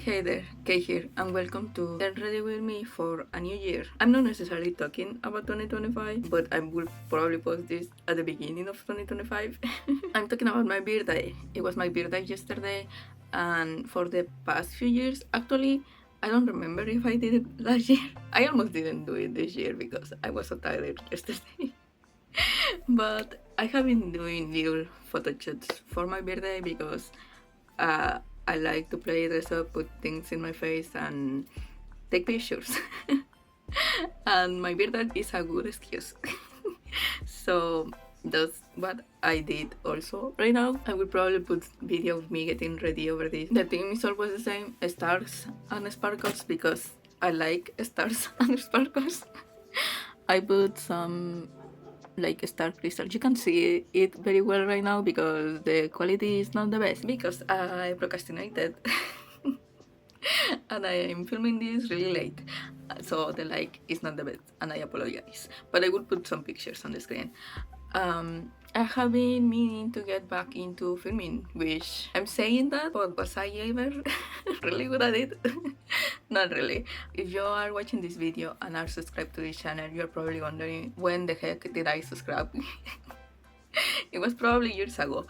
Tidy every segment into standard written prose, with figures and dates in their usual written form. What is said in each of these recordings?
Hey there, Kay here, and welcome to Get Ready With Me for a new year. I'm not necessarily talking about 2025, but I will probably post this at the beginning of 2025. I'm talking about my birthday. It was my birthday yesterday, and for the past few years, actually, I don't remember if I did it last year. I almost didn't do it this year because I was so tired yesterday. But I have been doing little photo shoots for my birthday because I like to play dress up, put things in my face, and take pictures. And my birthday is a good excuse. So that's what I did also. Right now, I will probably put video of me getting ready over this. The theme is always the same, stars and sparkles, because I like stars and sparkles. I put some like star crystal. You can see it very well right now because the quality is not the best because I procrastinated. And I am filming this really late, so the light is not the best, and I apologize, but I will put some pictures on the screen. I have been meaning to get back into filming, which I'm saying that, but was I ever really good at it? Not really. If you are watching this video and are subscribed to this channel, you're probably wondering, when the heck did I subscribe? It was probably years ago.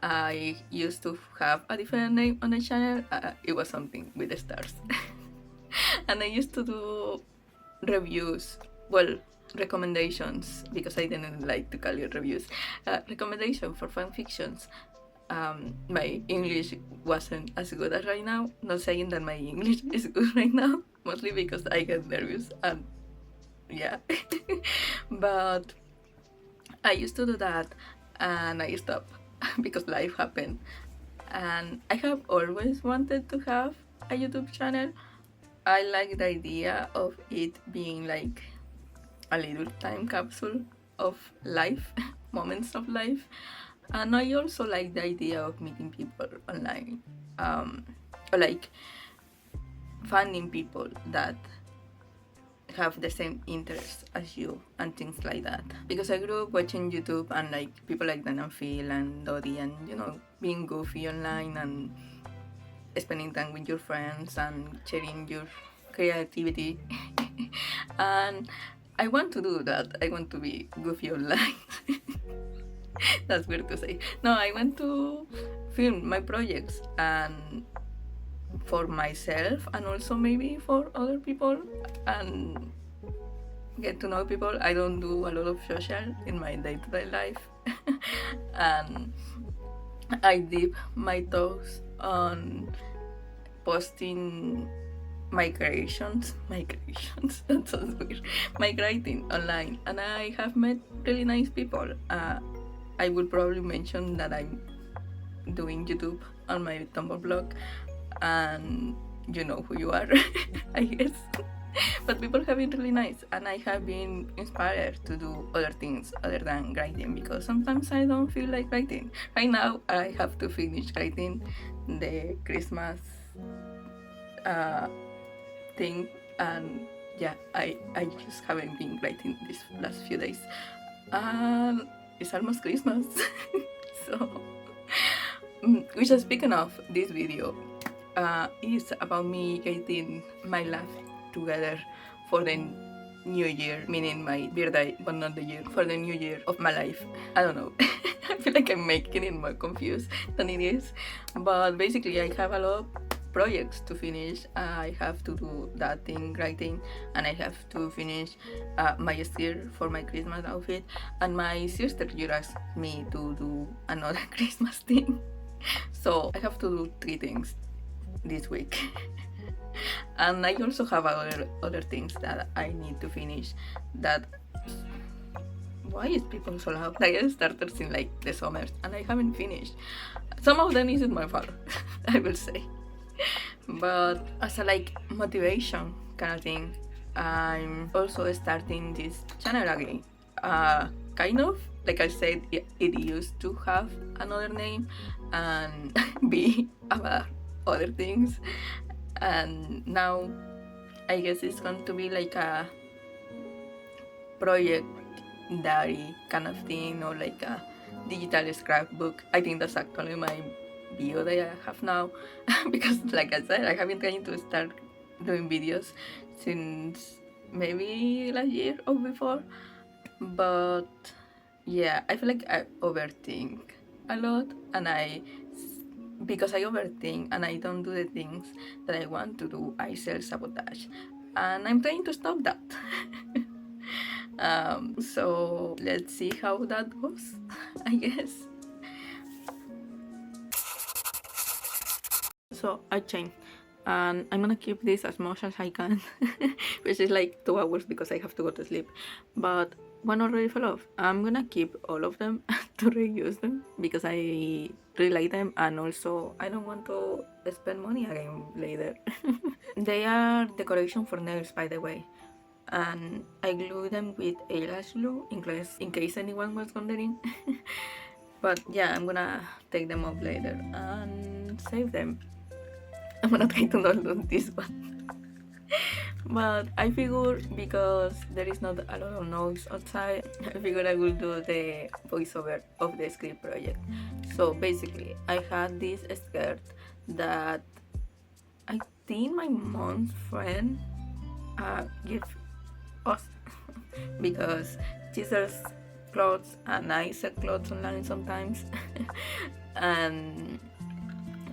I used to have a different name on the channel. It was something with the stars. And I used to do reviews, well, recommendations, because I didn't like to call it reviews. Recommendation for fan fictions. My English wasn't as good as right now. Not saying that my English is good right now, mostly because I get nervous and yeah. But I used to do that and I stopped because life happened. And I have always wanted to have a YouTube channel. I like the idea of it being like a little time capsule of life, moments of life. And I also like the idea of meeting people online, or like finding people that have the same interests as you and things like that. Because I grew up watching YouTube and like people like Dan and Phil and Dodie, and being goofy online and spending time with your friends and sharing your creativity. And I want to do that. I want to be goofy online. That's weird to say. No, I want to film my projects, and for myself and also maybe for other people, and get to know people. I don't do a lot of social in my day-to-day life. And I dip my toes on posting my creations, that sounds weird, my writing online, and I have met really nice people. I would probably mention that I'm doing YouTube on my Tumblr blog, and you know who you are, I guess. But people have been really nice, and I have been inspired to do other things other than writing, because sometimes I don't feel like writing. Right now I have to finish writing the Christmas thing, and yeah, I just haven't been writing these last few days, and it's almost Christmas. So which, speaking of, this video is about me getting my life together for the new year, meaning my birthday, but not the year, for the new year of my life. I don't know. I feel like I'm making it more confused than it is, but basically I have a lot of projects to finish. I have to do that thing, writing, and I have to finish my steer for my Christmas outfit, and my sister just asked me to do another Christmas thing. So I have to do 3 things this week. And I also have other things that I need to finish. That, why is people so loud? I started in like the summers and I haven't finished. Some of them isn't my fault, I will say. But as a like motivation kind of thing, I'm also starting this channel again. Kind of, like I said, it used to have another name and be about other things, and now I guess it's going to be like a project diary kind of thing, or like a digital scrapbook. I think that's actually my view that I have now. Because like I said, I have been trying to start doing videos since maybe last year or before, but yeah, I feel like I overthink a lot, and because I overthink and I don't do the things that I want to do, I self-sabotage, and I'm trying to stop that. So let's see how that goes, I guess. So I changed, and I'm gonna keep this as much as I can, which is like 2 hours because I have to go to sleep. But one already fell off. I'm gonna keep all of them to reuse them because I really like them, and also I don't want to spend money again later. They are decoration for nails, by the way, and I glue them with eyelash glue in case anyone was wondering. But yeah, I'm gonna take them off later and save them. I'm gonna try to not do this one. But I figure because there is not a lot of noise outside, I figure I will do the voiceover of the script project. So basically, I had this skirt that I think my mom's friend gave us because she sells clothes and I sell clothes online sometimes. And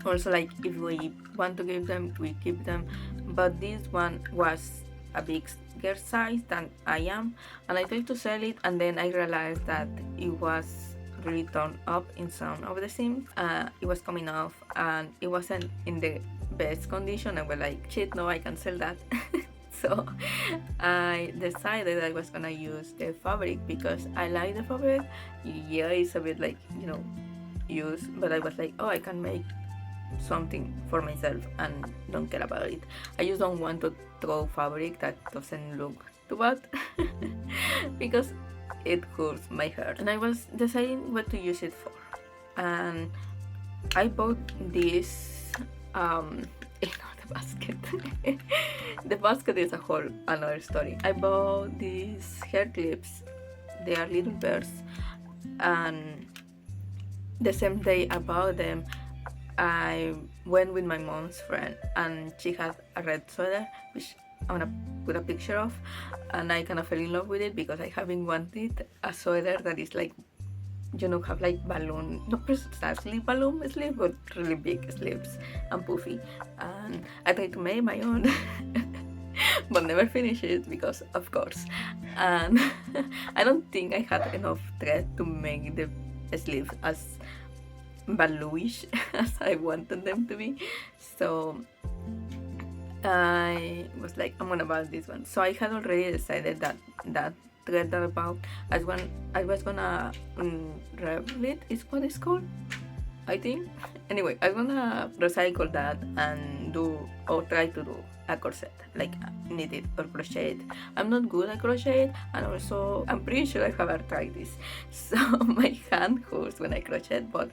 also, like, if we want to give them, we keep them. But this one was a bigger size than I am, and I tried to sell it, and then I realized that it was really torn up in some of the seams. It was coming off and it wasn't in the best condition. I was like, shit, no, I can sell that. So I decided I was gonna use the fabric because I like the fabric. Yeah, it's a bit like, you know, used, but I was like, oh, I can make something for myself and don't care about it. I just don't want to throw fabric that doesn't look too bad because it hurts my heart. And I was deciding what to use it for, and I bought this the basket. The basket is a whole another story. I bought these hair clips. They are little bears, and the same day I bought them, I went with my mom's friend, and she had a red sweater, which I'm gonna put a picture of, and I kind of fell in love with it because I haven't wanted a sweater that is like, you know, have like balloon, not precisely balloon sleeves, but really big sleeves and puffy. And I tried to make my own, but never finished it because, of course. And I don't think I had enough thread to make the sleeves as balloonish as I wanted them to be. So I was like, I'm gonna buy this one. So I had already decided that thread that about I was gonna Revit is what it's called, I think. Anyway, I'm gonna recycle that and do or try to do a corset, like knit it or crochet it. I'm not good at crochet, and also I'm pretty sure I haven't tried this, so my hand hurts when I crochet, but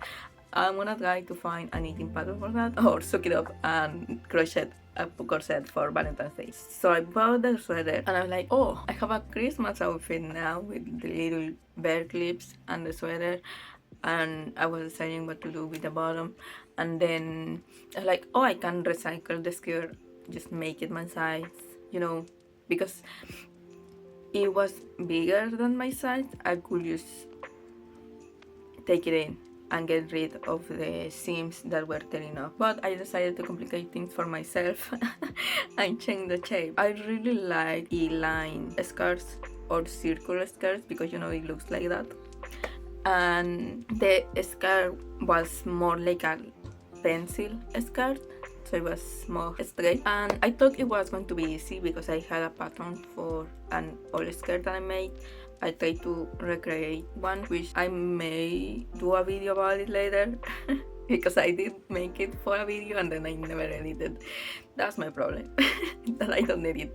I'm gonna try to find a knitting pattern for that, or suck it up and crochet a corset for Valentine's Day. So I bought the sweater, and I'm like, oh, I have a Christmas outfit now with the little bear clips and the sweater. And I was deciding what to do with the bottom, and then I was like, oh, I can recycle the skirt, just make it my size, you know, because it was bigger than my size. I could just take it in and get rid of the seams that were tearing off. But I decided to complicate things for myself and change the shape. I really like E-line skirts or circular skirts because, you know, it looks like that. And the skirt was more like a pencil skirt, so it was more straight, and I thought it was going to be easy because I had a pattern for an old skirt that I made. I tried to recreate one, which I may do a video about it later because I did make it for a video and then I never edited. That's my problem, that I don't edit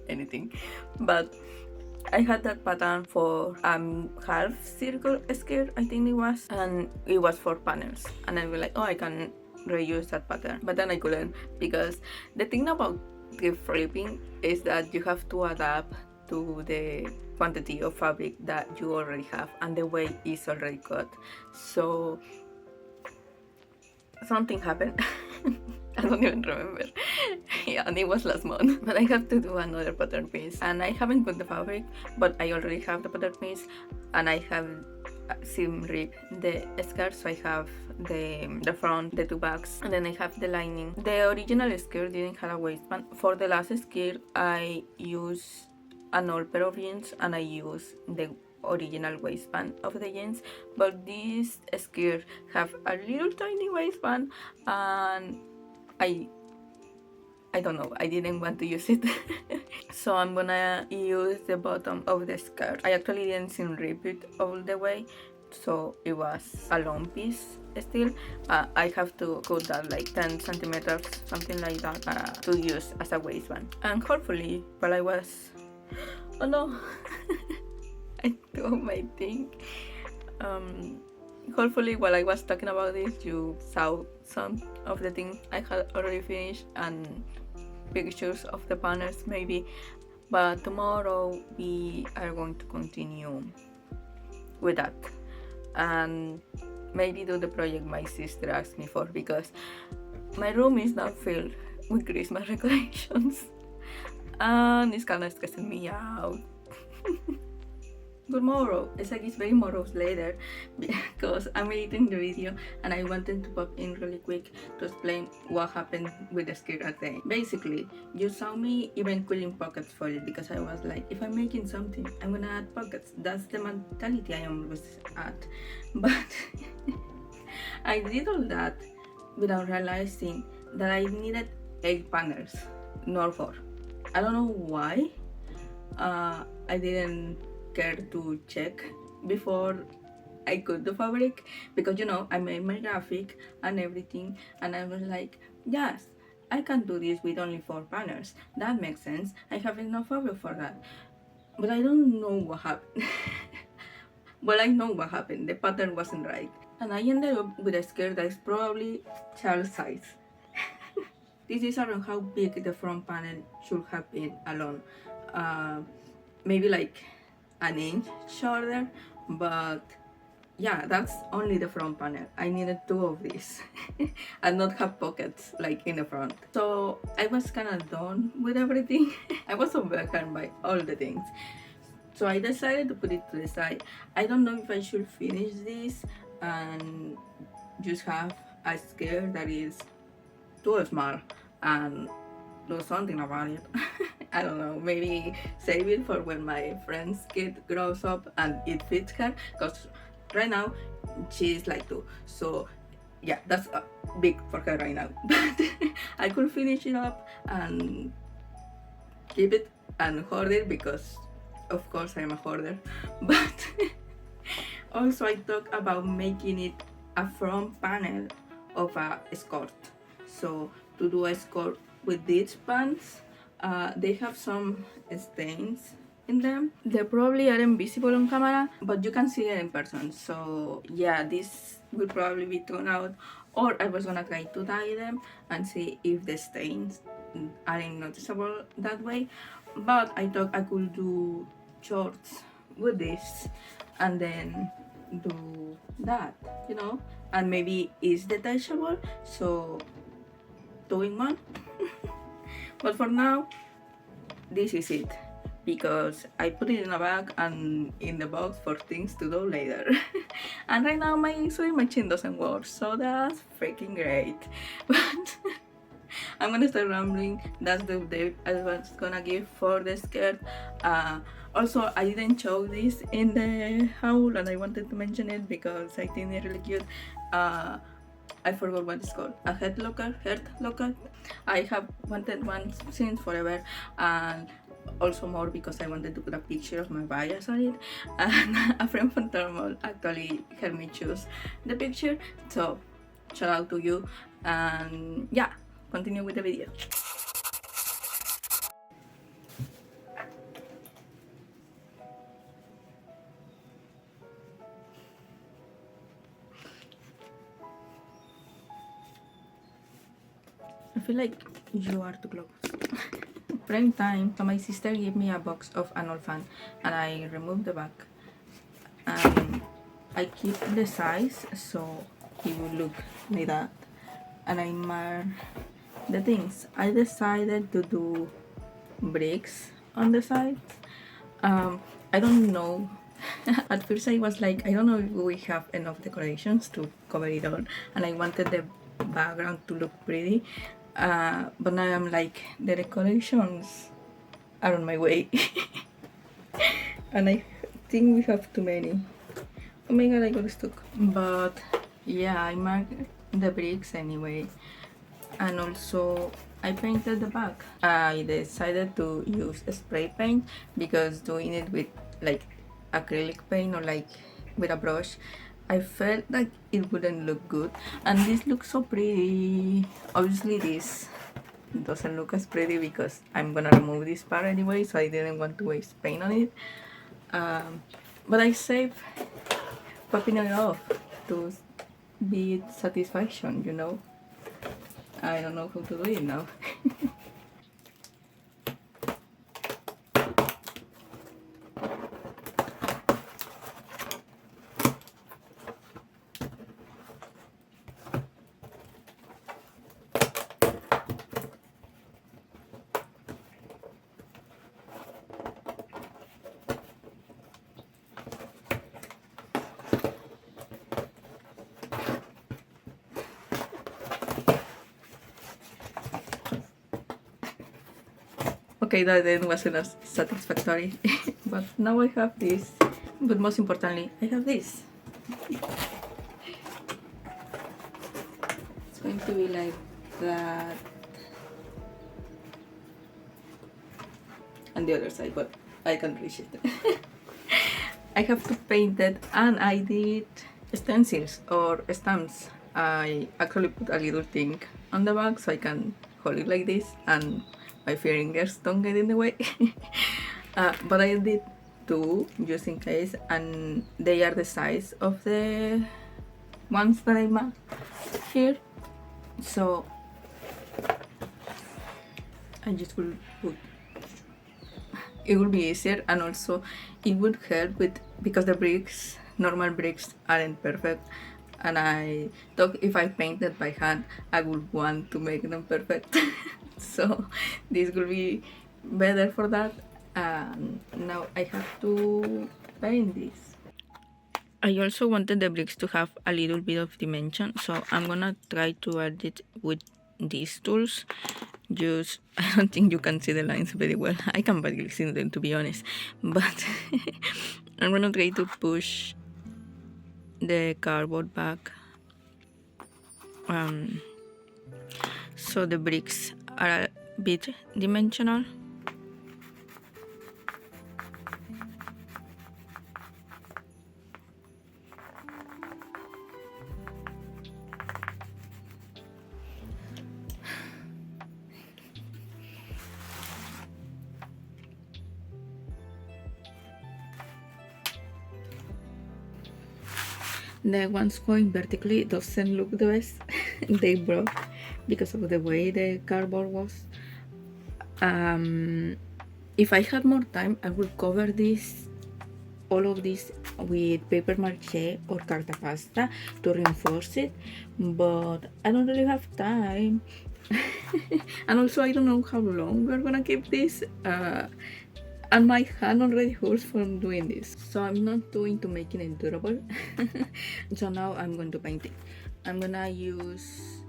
anything. But I had that pattern for half circle skirt, I think it was, and it was 4 panels, and I was like, oh, I can reuse that pattern, but then I couldn't, because the thing about thrift flipping is that you have to adapt to the quantity of fabric that you already have and the way it's already cut. So something happened. I don't even remember. Yeah, and it was last month. But I have to do another pattern piece, and I haven't put the fabric, but I already have the pattern piece, and I have seam rip the skirt, so I have the front, the two backs, and then I have the lining. The original skirt didn't have a waistband. For the last skirt, I used an old pair of jeans, and I used the original waistband of the jeans, but this skirt have a little tiny waistband, and I don't know, I didn't want to use it. So I'm gonna use the bottom of the skirt. I actually didn't seam rip it all the way, so it was a long piece still. I have to cut that like 10 centimeters, something like that, to use as a waistband. And hopefully, while I was... Oh no! I told my thing. Hopefully while I was talking about this, you saw some of the things I had already finished and pictures of the panels maybe, but tomorrow we are going to continue with that and maybe do the project my sister asked me for, because my room is now filled with Christmas decorations and it's kind of stressing me out. Tomorrow, it's like it's very morose later because I'm editing the video and I wanted to pop in really quick to explain what happened with the skirt that day. Basically, you saw me even quilling pockets for it because I was like, if I'm making something, I'm gonna add pockets. That's the mentality I am always at. But I did all that without realizing that I needed 8 panels, not 4. I don't know why. I didn't care to check before I cut the fabric, because you know I made my graphic and everything, and I was like, yes, I can do this with only 4 panels. That makes sense. I have enough fabric for that. But I don't know what happened. Well, I know what happened. The pattern wasn't right, and I ended up with a skirt that is probably child size. This is around how big the front panel should have been alone. Maybe like an inch shorter, but yeah, that's only the front panel. I needed 2 of these and not have pockets like in the front. So I was kind of done with everything. I was overwhelmed by all the things, so I decided to put it to the side. I don't know if I should finish this and just have a skirt that is too small and do something about it. I don't know, maybe save it for when my friend's kid grows up and it fits her, because right now she's like 2, so yeah, that's big for her right now. But I could finish it up and keep it and hoard it, because of course I'm a hoarder. But also I talked about making it a front panel of a skirt. So to do a skirt with these pants, they have some stains in them. They probably aren't visible on camera, but you can see it in person. So yeah, this will probably be torn out, or I was gonna try to dye them and see if the stains aren't noticeable that way. But I thought I could do shorts with this and then do that, you know, and maybe it's detachable, so 2 in 1. But for now, this is it, because I put it in a bag and in the box for things to do later. And right now my sewing machine doesn't work, so that's freaking great. But I'm gonna start rambling. That's the update I was gonna give for the skirt. Also, I didn't show this in the haul, and I wanted to mention it because I think it's really cute. I forgot what it's called. A head locker. I have wanted one since forever, and also more because I wanted to put a picture of my bias on it. And a friend from Thermal actually helped me choose the picture. So shout out to you, and yeah, continue with the video. I feel like you are too close. Prime time, so my sister gave me a box of an old fan, and I removed the back. And I keep the size so it will look like that. and I mark the things. I decided to do bricks on the sides. I don't know. At first I was like, I don't know if we have enough decorations to cover it all, and I wanted the background to look pretty, but now I'm like, the decorations are on my way. And I think we have too many. Oh my god, I got stuck. But yeah, I marked the bricks anyway, and also I painted the back. I decided to use spray paint because doing it with like acrylic paint or like with a brush, I felt like it wouldn't look good, and this looks so pretty. Obviously this doesn't look as pretty because I'm gonna remove this part anyway, so I didn't want to waste paint on it. But I saved popping it off to be satisfaction, you know. I don't know how to do it now. Okay, that then wasn't as satisfactory. But now I have this. But most importantly, I have this. It's going to be like that. And the other side, but I can't reach it. I have to paint it, and I did stencils or stamps. I actually put a little thing on the back so I can hold it like this and my fingers don't get in the way. But I did two just in case, and they are the size of the ones that I marked here, so I just will put, it will be easier, and also it would help with, because the bricks, normal bricks aren't perfect, and I thought if I painted by hand I would want to make them perfect. So this will be better for that. And now I have to paint this. I also wanted the bricks to have a little bit of dimension, so I'm gonna try to add it with these tools. Just, I don't think you can see the lines very well. I can barely see them, to be honest, but I'm gonna try to push the cardboard back, so the bricks are a bit dimensional. The ones going vertically doesn't look the best. They broke because of the way the cardboard was. If I had more time, I would cover this, all of this, with paper mache or carta pasta to reinforce it, but I don't really have time. And also I don't know how long we're gonna keep this, and my hand already hurts from doing this, so I'm not too into making it durable. So now I'm going to paint it. I'm gonna use,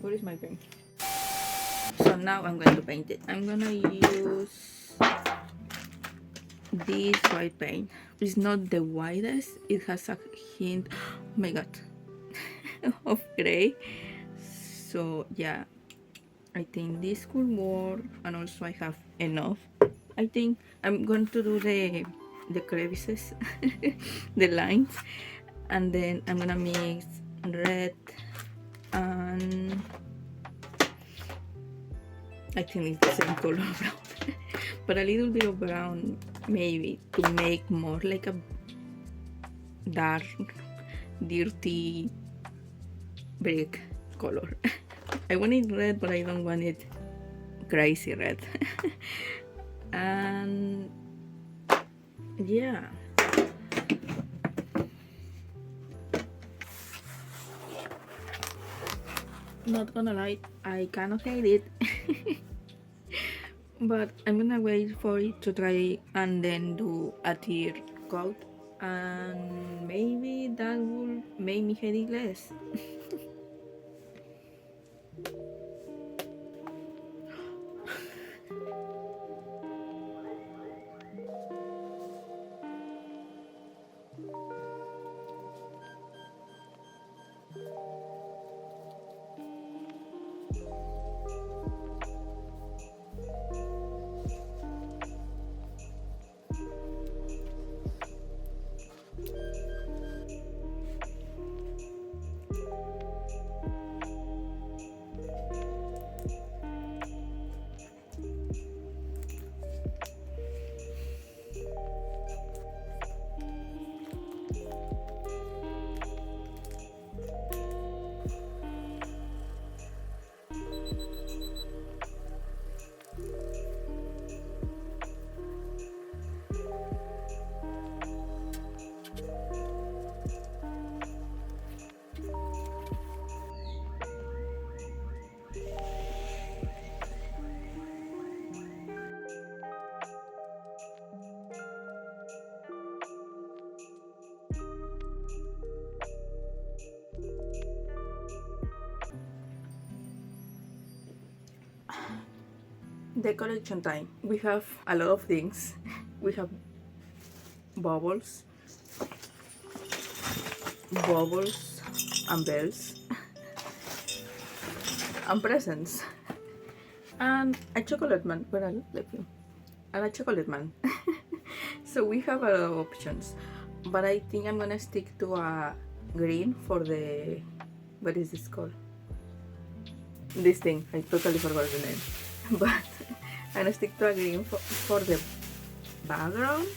where is my paint? So now I'm going to paint it. I'm gonna use this white paint. It's not the whitest, it has a hint, oh my god, of gray. So yeah, I think this could work, and also I have enough. I think I'm going to do the crevices, the lines, and then I'm gonna mix red and I think it's the same color brown, but a little bit of brown maybe to make more like a dark, dirty brick color. I want it red, but I don't want it crazy red. And yeah, Not gonna lie, I kind of hate it. But I'm gonna wait for it to dry and then do a tear coat, and maybe that will make me hate it less. Decoration time. We have a lot of things. We have bubbles, and bells, and presents, and a chocolate man. Where I left him, and a chocolate man. So we have a lot of options, but I think I'm gonna stick to a green for the, what is this called? This thing, I totally forgot the name. But I'm gonna stick to a green for the background.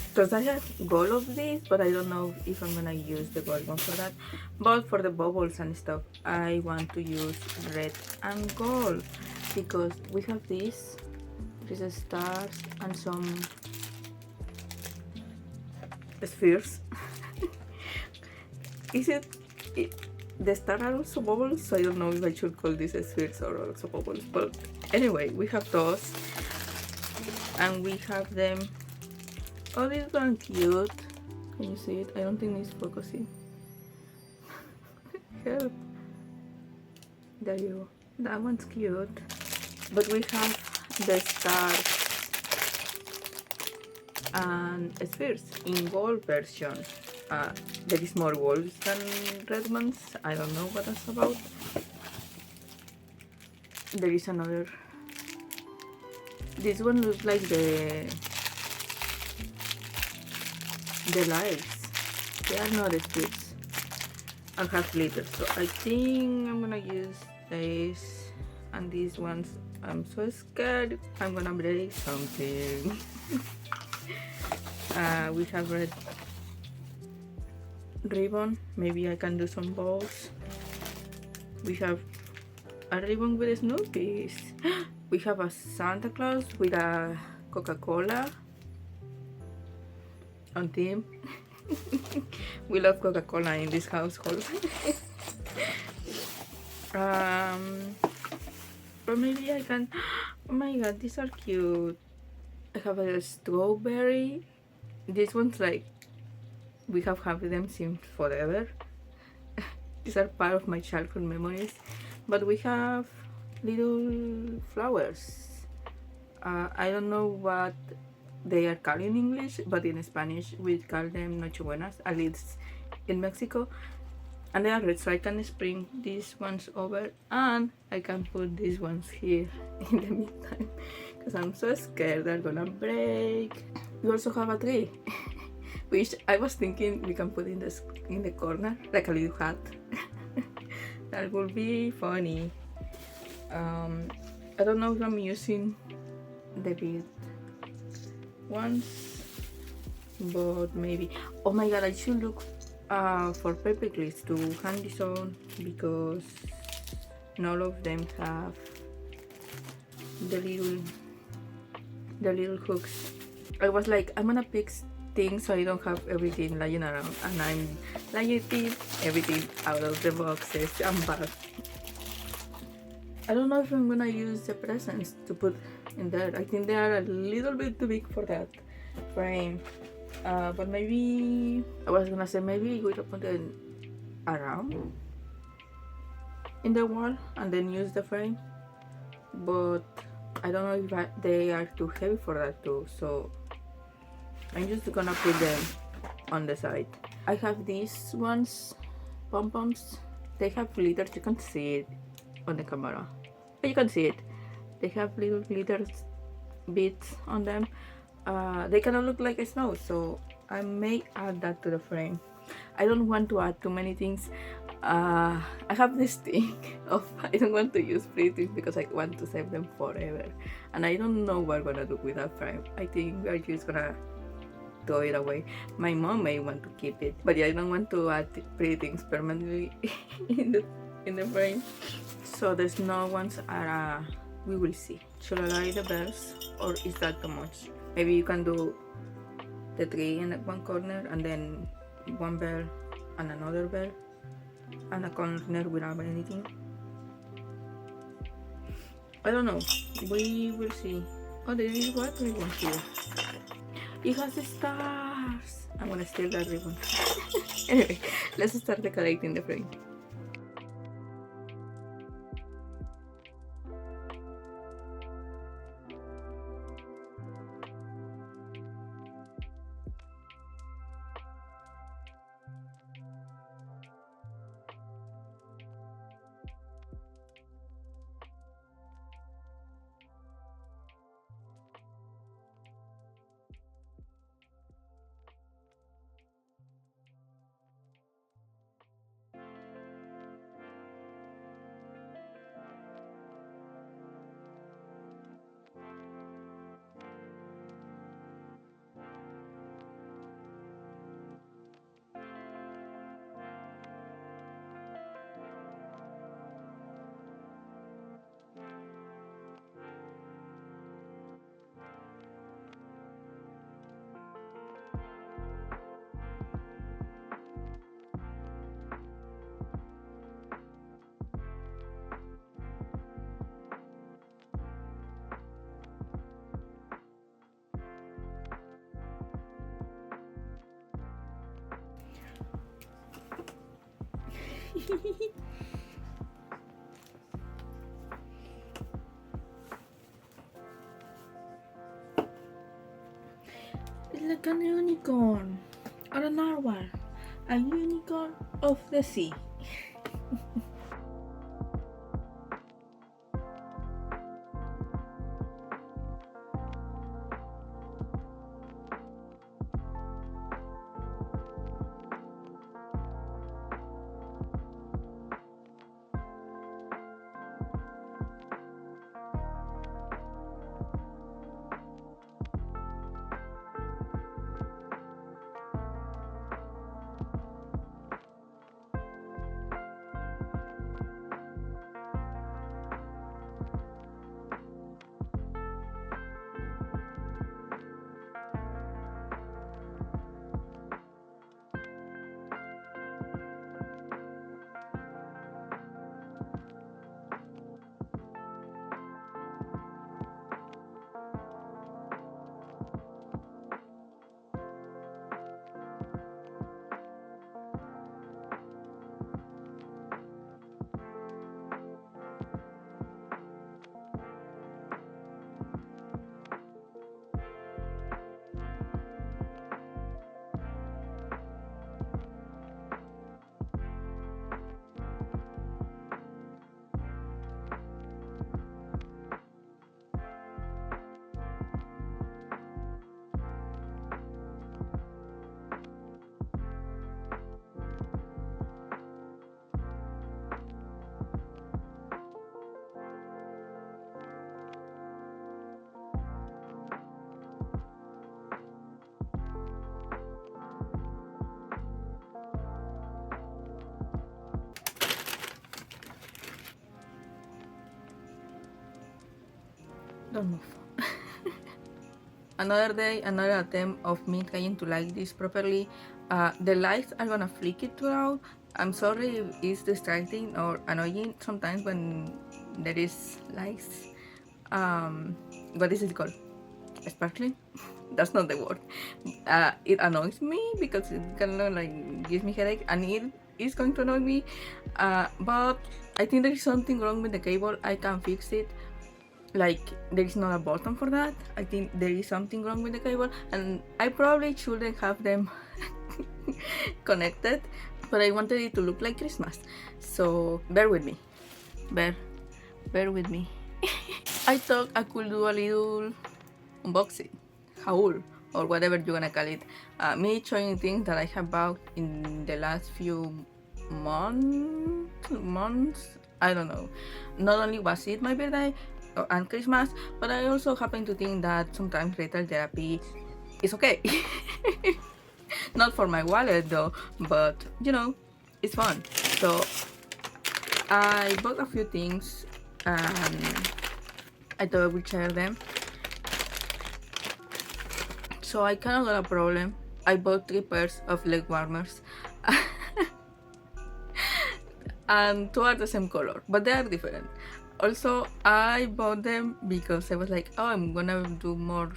Because I have gold of this, but I don't know if I'm gonna use the gold one for that. But for the bubbles and stuff, I want to use red and gold, because we have this. These stars and some spheres. The stars are also bubbles, so I don't know if I should call these spheres or also bubbles. But anyway, we have those, and we have them. Oh, this one cute. Can you see it? I don't think it's focusing. Help. There you go. That one's cute. But we have the stars and spheres in gold version. There is more gold than red ones. I don't know what that's about. There is another. This one looks like the lights. They are not spheres. I'll have glitter, so I think I'm gonna use this. And these ones, I'm so scared I'm gonna break something. We have red ribbon. Maybe I can do some bows. We have a ribbon with Snoopy's. We have a Santa Claus with a Coca-Cola on theme. We love Coca-Cola in this household. Or maybe I can. Oh my god, these are cute. I have a strawberry. This one's like, we have had them since forever. These are part of my childhood memories. But we have little flowers. I don't know what they are called in English, but in Spanish we call them Nochebuenas, at least in Mexico. And they are red, so I can spring these ones over, and I can put these ones here in the meantime, because I'm so scared they're gonna break. We also have a tree, which I was thinking we can put in the corner, like a little hat. That would be funny. I don't know if I'm using the big ones, but maybe. Oh my god, I should look for paper clips to hang this on, because none of them have the little hooks. I was like, I'm gonna pick things so I don't have everything lying around, and I'm lying everything out of the boxes and bags. I don't know if I'm gonna use the presents to put in there. I think they are a little bit too big for that frame. But maybe I was gonna say maybe we could put it around in the wall and then use the frame. But I don't know if they are too heavy for that too. So I'm just gonna put them on the side. I have these ones, pom-poms. They have glitters. You can't see it on the camera, but you can see it. They have little glitter bits on them. They kind of look like snow, so I may add that to the frame. I don't want to add too many things. I have this thing of I don't want to use pretty things because I want to save them forever, and I don't know what we're gonna do with that frame. I think we're just gonna throw it away. My mom may want to keep it, but yeah, I don't want to add pretty things permanently in the frame. So the snow ones are we will see. Should I light the bells, or is that too much? Maybe you can do the tree in one corner and then one bell and another bell and a corner without anything. I don't know. We will see. Oh, there is what ribbon here. It has stars. I'm gonna steal that ribbon. Anyway, let's start decorating the frame. It's like an unicorn or a narwhal, a unicorn of the sea. Don't move. another day, another attempt of me trying to light this properly. The lights are gonna flicker throughout. I'm sorry if it's distracting or annoying sometimes when there is lights. What is it called? Sparkling? That's not the word. It annoys me because it kind of like gives me headache, and it is going to annoy me. But I think there is something wrong with the cable. I can fix it. Like, there is not a button for that. I think there is something wrong with the cable, and I probably shouldn't have them connected, but I wanted it to look like Christmas, so bear with me. Bear with me. I thought I could do a little unboxing, haul, or whatever you wanna call it. Me showing things that I have bought in the last few months. I don't know. Not only was it my birthday and Christmas, but I also happen to think that sometimes retail therapy is okay. Not for my wallet though, but you know, it's fun. So I bought a few things and I thought I would share them. So I kind of got a problem. I bought 3 pairs of leg warmers. And 2 are the same color, but they are different. Also, I bought them because I was like, oh, I'm gonna do more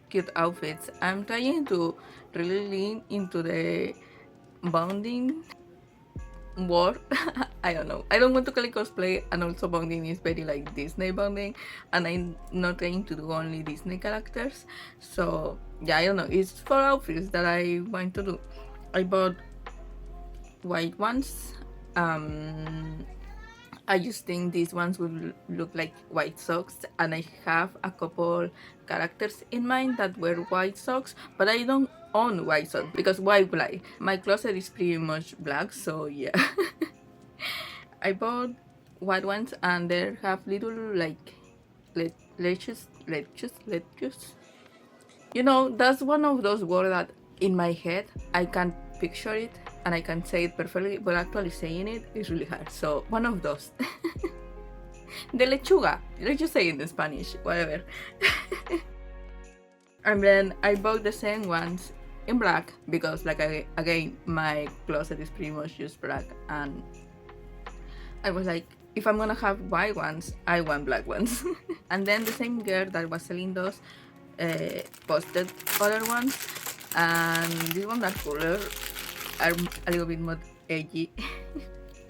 cute outfits. I'm trying to really lean into the bonding world. I don't know. I don't want to call it cosplay, and also bonding is very like Disney bonding, and I'm not trying to do only Disney characters. So yeah, I don't know. It's 4 outfits that I want to do. I bought white ones. I just think these ones will look like white socks, and I have a couple characters in mind that wear white socks, but I don't own white socks because why would I? My closet is pretty much black, so yeah. I bought white ones, and they have little like lettuce. You know, that's one of those words that in my head I can't picture it and I can say it perfectly, but actually saying it is really hard. So one of those. The lechuga. Let's just say it in Spanish, whatever. And then I bought the same ones in black because, like, again, my closet is pretty much just black, and I was like, if I'm gonna have white ones, I want black ones. And then the same girl that was selling those posted other ones, and these ones are cooler, are a little bit more edgy.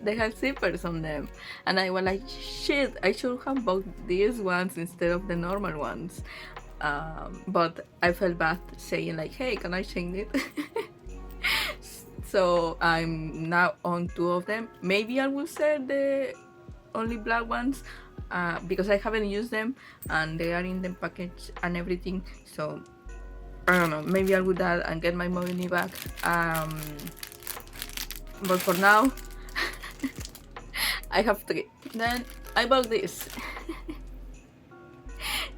They have zippers on them, and I was like, shit, I should have bought these ones instead of the normal ones. But I felt bad saying like, hey, can I change it? So I'm now on 2 of them. Maybe I will sell the only black ones because I haven't used them and they are in the package and everything. So I don't know, maybe I'll do that and get my money back. But for now, I have 3. Then I bought this.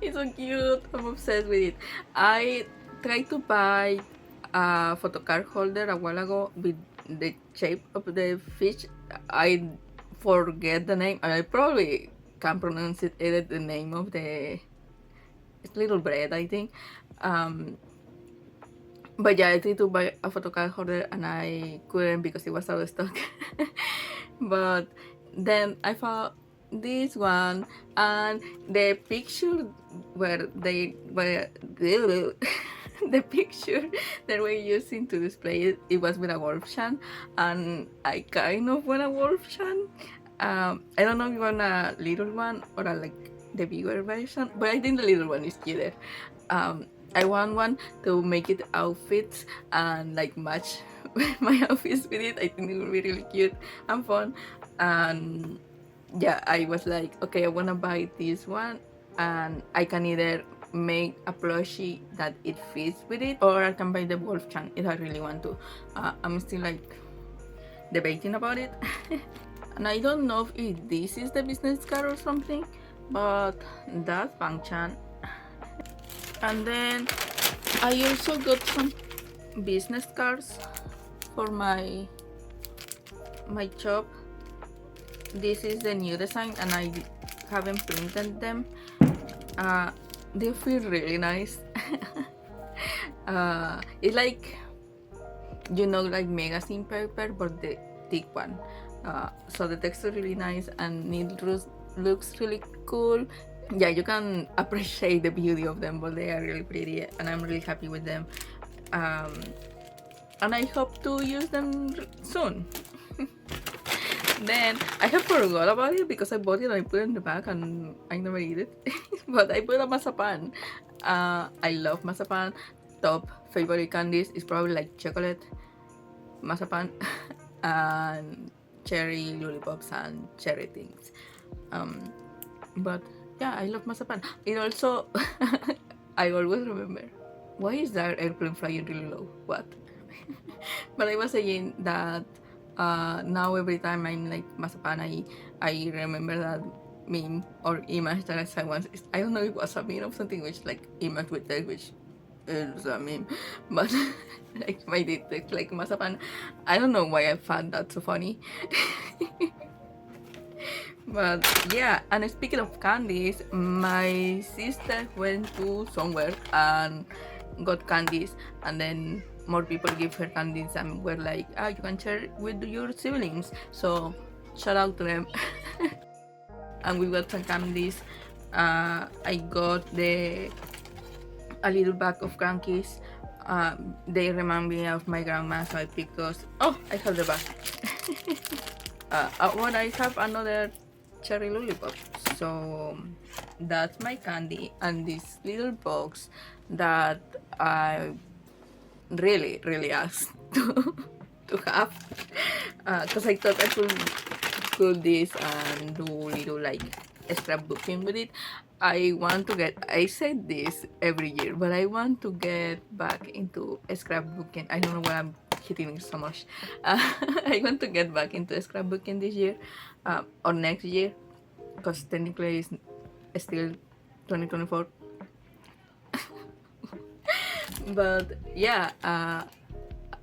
It's so cute. I'm obsessed with it. I tried to buy a photo card holder a while ago with the shape of the fish. I forget the name. I probably can't pronounce it either. The name of the little bread, I think. But yeah, I tried to buy a photo card holder and I couldn't because it was out of stock. But then I found this one, and the picture where they were the picture that we're using to display it, it was with a wolf shan, and I kind of want a wolf shan. I don't know if you want a little one or a, like the bigger version, but I think the little one is cuter. I want one to make it outfits and like match my outfits with it. I think it will be really cute and fun. And yeah, I was like, okay, I want to buy this one, and I can either make a plushie that it fits with it, or I can buy the wolf chan if I really want to. I'm still like debating about it. And I don't know if this is the business card or something, but that's Bang-chan. And then I also got some business cards for my shop. This is the new design and I haven't printed them. They feel really nice. It's like, you know, like magazine paper, but the thick one. So the texture is really nice and it looks really cool. Yeah, you can appreciate the beauty of them, but they are really pretty and I'm really happy with them. And I hope to use them soon. Then I have forgot about it because I bought it and I put it in the bag and I never eat it. But I put a mazapan. I love mazapan. Top favorite candies is probably like chocolate, mazapan, and cherry lollipops and cherry things. But yeah, I love mazapan. It also, I always remember, why is that airplane flying really low? What? But I was saying that now every time I'm like mazapan, I remember that meme or image that I saw once. I don't know if it was a meme or something, which like image with text, which is a meme, but like my text like mazapan. I don't know why I found that so funny. But yeah, and speaking of candies, my sister went to somewhere and got candies, and then more people give her candies and were like, you can share with your siblings. So shout out to them. And we got some candies. I got a little bag of crankies. They remind me of my grandma, so I picked those. Oh, I have the bag. When I have another cherry lollipop. So that's my candy and this little box that I really asked to have, because I thought I could this and do little like scrapbooking with it. I said this every year, but I want to get back into scrapbooking. I don't know why I'm hitting it so much. I want to get back into scrapbooking this year or next year, because technically it's still 2024. But yeah,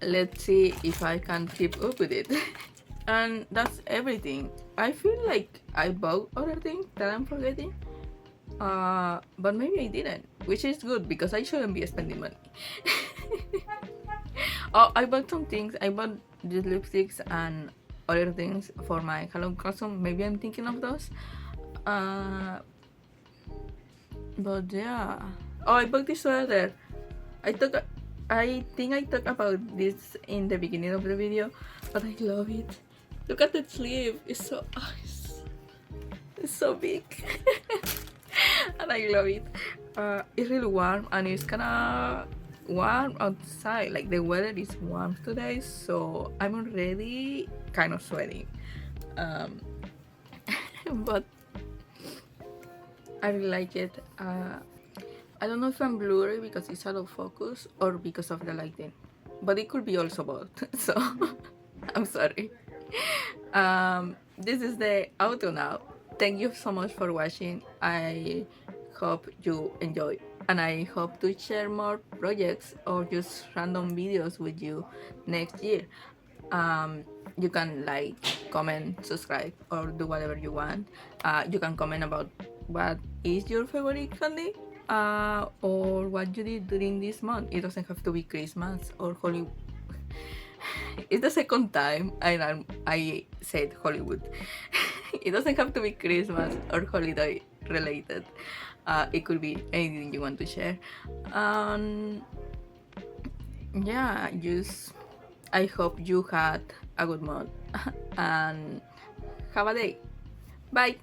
let's see if I can keep up with it. And that's everything. I feel like I bought other things that I'm forgetting, but maybe I didn't, which is good because I shouldn't be spending money. Oh, I bought some things. I bought these lipsticks and other things for my Halloween costume. Maybe I'm thinking of those. But yeah. Oh, I bought this sweater. I think I talked about this in the beginning of the video, but I love it. Look at the sleeve. It's so big. And I love it. It's really warm and it's kinda warm outside. Like the weather is warm today, so I'm already kind of sweating. But I really like it. I don't know if I'm blurry because it's out of focus or because of the lighting, but it could be also both. So I'm sorry. This is the outro now. Thank you so much for watching. I hope you enjoy, and I hope to share more projects or just random videos with you next year. You can like, comment, subscribe, or do whatever you want. You can comment about what is your favorite candy, or what you did during this month. It doesn't have to be Christmas or Hollywood. It's the second time I said Hollywood. It doesn't have to be Christmas or holiday related. It could be anything you want to share. Yeah, I hope you had a good month and have a day. Bye.